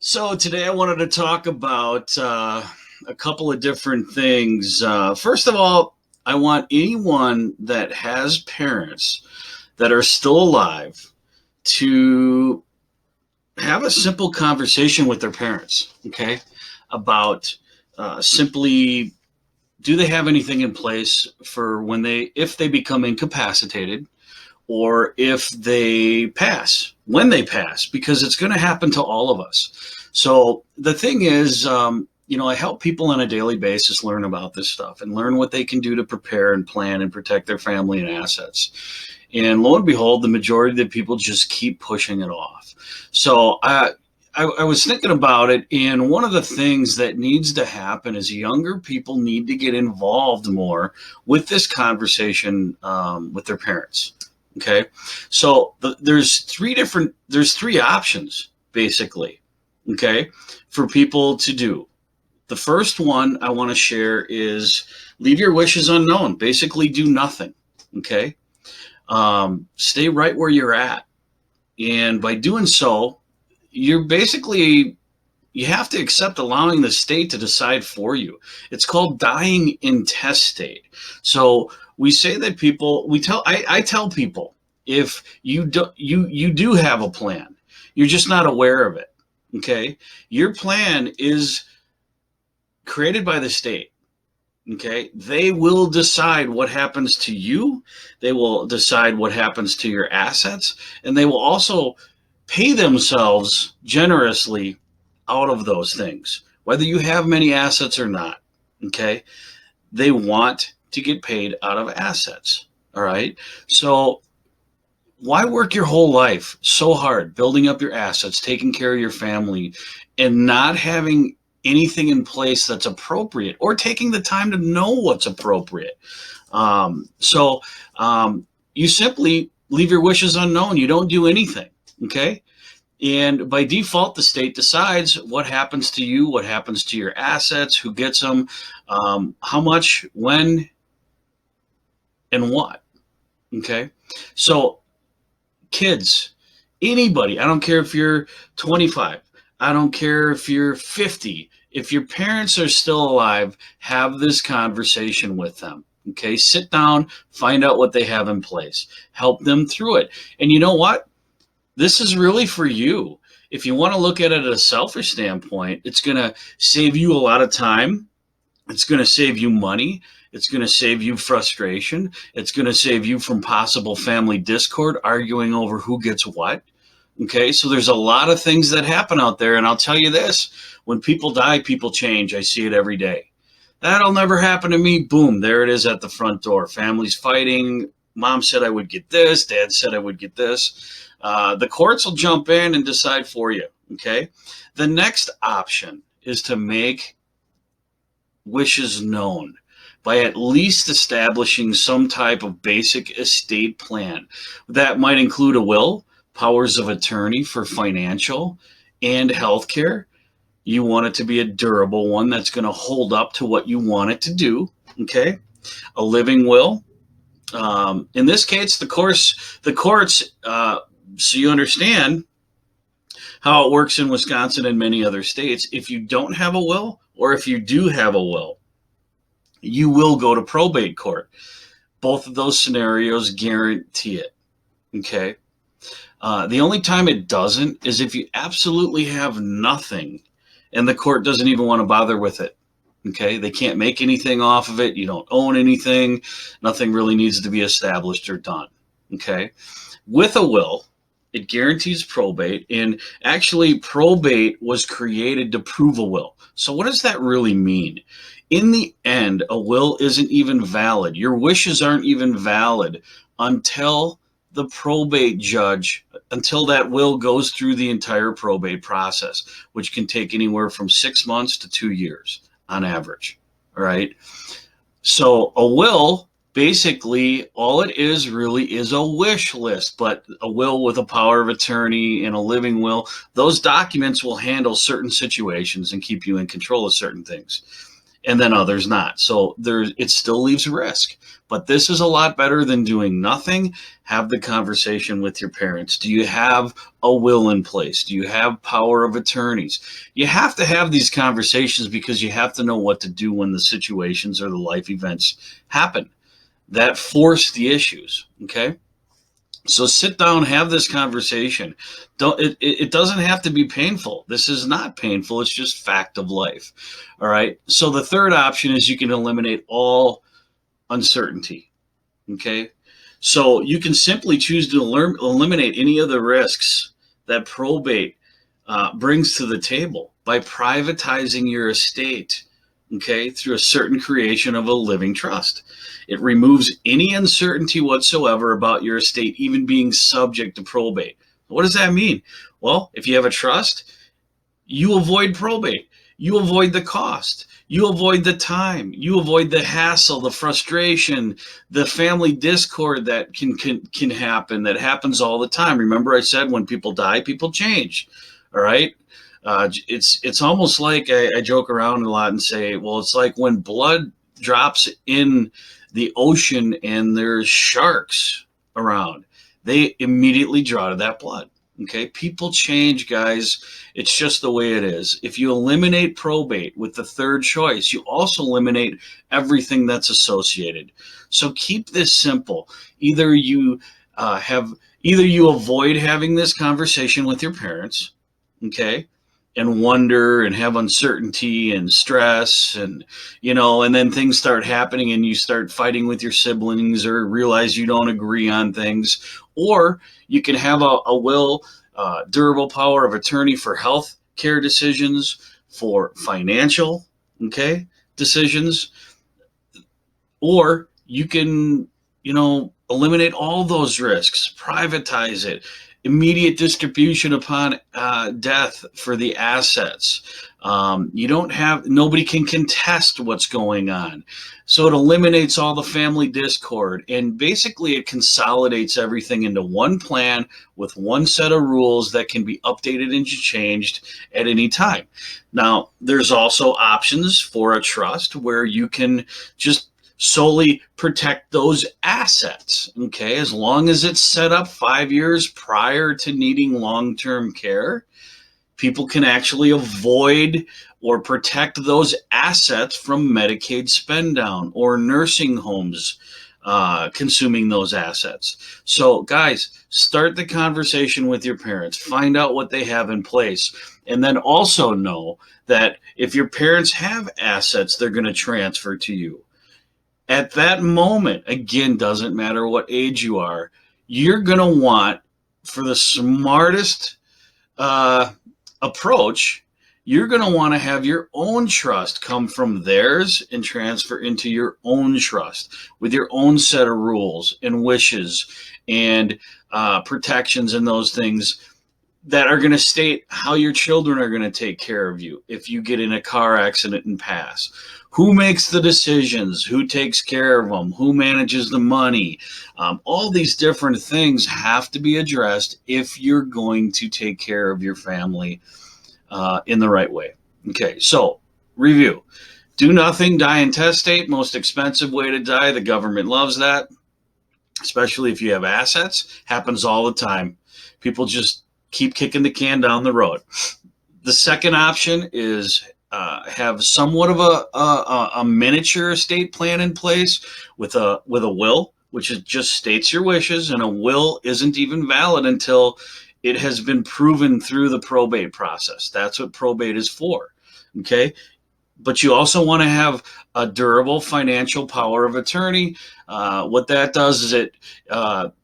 So today I wanted to talk about a couple of different things. First of all, I want anyone that has parents that are still alive to have a simple conversation with their parents, okay, about simply do they have anything in place for if they become incapacitated or if they pass, when they pass, because it's going to happen to all of us. So the thing is, I help people on a daily basis learn about this stuff and learn what they can do to prepare and plan and protect their family and assets. And lo and behold, the majority of the people just keep pushing it off. So I was thinking about it, and one of the things that needs to happen is younger people need to get involved more with this conversation with their parents. Okay, so there's three options basically. Okay, for people to do. The first one I want to share is leave your wishes unknown. Basically, do nothing. Okay, stay right where you're at, and by doing so, you're basically you have to accept allowing the state to decide for you. It's called dying intestate. So we say that I tell people, if you do have a plan, you're just not aware of it. Okay, your plan is created by the state. Okay, they will decide what happens to you. They will decide what happens to your assets, and they will also pay themselves generously out of those things, whether you have many assets or not. Okay, they want to get paid out of assets. All right, so why work your whole life so hard building up your assets, taking care of your family, and not having anything in place that's appropriate or taking the time to know what's appropriate? You simply leave your wishes unknown. You don't do anything. Okay, and by default, the state decides what happens to you, what happens to your assets, who gets them, how much, when, and what. Okay, so kids, anybody, I don't care if you're 25, I don't care if you're 50, if your parents are still alive, have this conversation with them. Okay, sit down, find out what they have in place, help them through it. And you know what? This is really for you. If you want to look at it at a selfish standpoint, it's going to save you a lot of time. It's going to save you money. It's going to save you frustration. It's going to save you from possible family discord, arguing over who gets what. Okay, so there's a lot of things that happen out there. And I'll tell you this, when people die, people change. I see it every day. That'll never happen to me. Boom, there it is at the front door. Families fighting. Mom said I would get this. Dad said I would get this. The courts will jump in and decide for you. Okay, the next option is to make wishes known by at least establishing some type of basic estate plan. That might include a will, powers of attorney for financial and healthcare. You want it to be a durable one that's going to hold up to what you want it to do. Okay, a living will. In this case, the courts. So you understand how it works in Wisconsin and many other states. If you don't have a will, or if you do have a will, you will go to probate court. Both of those scenarios guarantee it. Okay. The only time it doesn't is if you absolutely have nothing and the court doesn't even want to bother with it. Okay. They can't make anything off of it. You don't own anything. Nothing really needs to be established or done. Okay. With a will, it guarantees probate, and actually probate was created to prove a will. So what does that really mean? In the end, a will isn't even valid. Your wishes aren't even valid until the probate judge, until that will goes through the entire probate process, which can take anywhere from 6 months to 2 years on average. All right. So a will, basically, all it is really is a wish list, but a will with a power of attorney and a living will, those documents will handle certain situations and keep you in control of certain things. and then others not. So it still leaves risk. But this is a lot better than doing nothing. Have the conversation with your parents. Do you have a will in place? Do you have power of attorneys? You have to have these conversations because you have to know what to do when the situations or the life events happen that force the issues. Okay. So sit down, have this conversation. It doesn't have to be painful. This is not painful. It's just fact of life. All right. So the third option is you can eliminate all uncertainty. Okay. So you can simply choose to eliminate any of the risks that probate brings to the table by privatizing your estate, okay, through a certain creation of a living trust. It removes any uncertainty whatsoever about your estate even being subject to probate. What does that mean? Well, if you have a trust, you avoid probate. You avoid the cost. You avoid the time. You avoid the hassle, the frustration, the family discord that can happen. That happens all the time. Remember, I said when people die, people change. All right. It's almost like I joke around a lot and say, well, it's like when blood drops in the ocean and there's sharks around, they immediately draw to that blood. Okay, people change, guys. It's just the way it is. If you eliminate probate with the third choice, you also eliminate everything that's associated. So keep this simple. Either you avoid having this conversation with your parents, okay, and wonder and have uncertainty and stress and and then things start happening and you start fighting with your siblings or realize you don't agree on things, or you can have a will, durable power of attorney for health care decisions, for financial, okay, decisions, or you can eliminate all those risks, privatize it, immediate distribution upon death for the assets. Nobody can contest what's going on. So it eliminates all the family discord, and basically it consolidates everything into one plan with one set of rules that can be updated and changed at any time. Now, there's also options for a trust where you can just solely protect those assets, okay? As long as it's set up 5 years prior to needing long-term care, people can actually avoid or protect those assets from Medicaid spend down or nursing homes consuming those assets. So guys, start the conversation with your parents, find out what they have in place, and then also know that if your parents have assets, they're going to transfer to you. At that moment, again, doesn't matter what age you are, you're going to want, for the smartest approach, you're going to want to have your own trust come from theirs and transfer into your own trust with your own set of rules and wishes and protections and those things that are going to state how your children are going to take care of you if you get in a car accident and pass. Who makes the decisions? Who takes care of them? Who manages the money? All these different things have to be addressed if you're going to take care of your family in the right way. Okay, so review. Do nothing, die intestate. Most expensive way to die. The government loves that, especially if you have assets. Happens all the time. People just keep kicking the can down the road. The second option is have somewhat of a miniature estate plan in place with a will, which just states your wishes, and a will isn't even valid until it has been proven through the probate process. That's what probate is for. Okay. But you also want to have a durable financial power of attorney. What that does is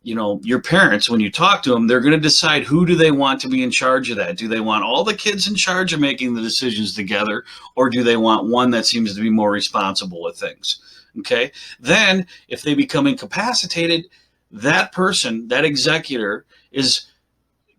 your parents, when you talk to them, they're going to decide who do they want to be in charge of that. Do they want all the kids in charge of making the decisions together, or do they want one that seems to be more responsible with things? Okay. Then if they become incapacitated, that person, that executor, is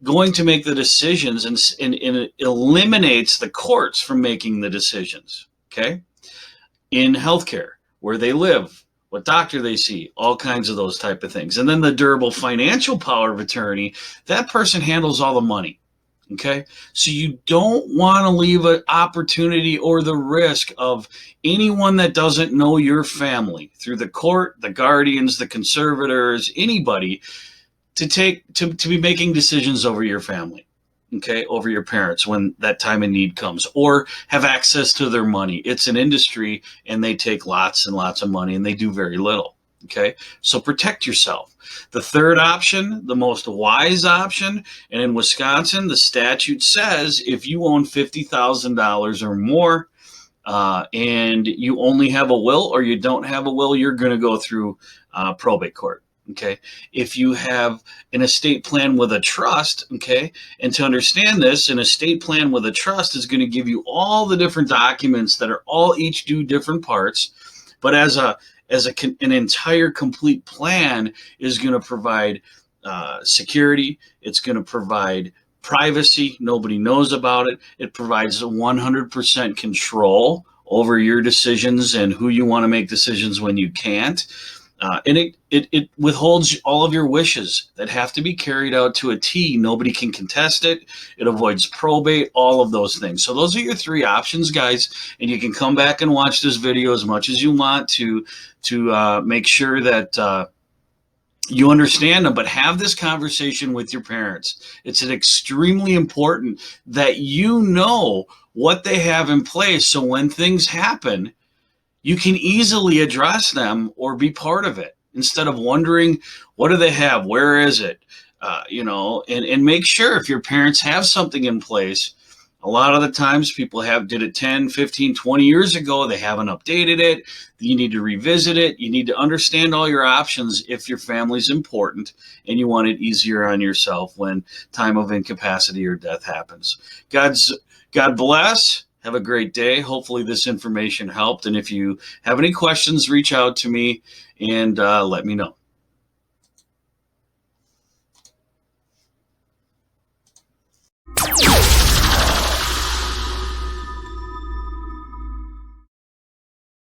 going to make the decisions, and it eliminates the courts from making the decisions, okay? In healthcare, where they live, what doctor they see, all kinds of those type of things. And then the durable financial power of attorney, that person handles all the money, Okay, so you don't want to leave an opportunity or the risk of anyone that doesn't know your family through the court, the guardians, the conservators, anybody to be making decisions over your family, okay, over your parents when that time of need comes, or have access to their money. It's an industry and they take lots and lots of money and they do very little. Okay, so protect yourself. The third option, the most wise option, and in Wisconsin, the statute says if you own $50,000 or more, and you only have a will or you don't have a will, you're going to go through probate court. Okay. If you have an estate plan with a trust, okay, and to understand this, an estate plan with a trust is going to give you all the different documents that are all each do different parts, but an entire complete plan is going to provide security. It's going to provide privacy. Nobody knows about it. It provides 100% control over your decisions and who you want to make decisions when you can't. And it withholds all of your wishes that have to be carried out to a T. Nobody can contest it. It avoids probate, all of those things. So those are your three options, guys. And you can come back and watch this video as much as you want to make sure that you understand them, but have this conversation with your parents. It's extremely important that you know what they have in place, so when things happen, you can easily address them or be part of it instead of wondering, what do they have? Where is it? And make sure if your parents have something in place. A lot of the times people did it 10, 15, 20 years ago. They haven't updated it. You need to revisit it. You need to understand all your options if your family's important and you want it easier on yourself when time of incapacity or death happens. God bless. Have a great day. Hopefully this information helped. And if you have any questions, reach out to me and let me know.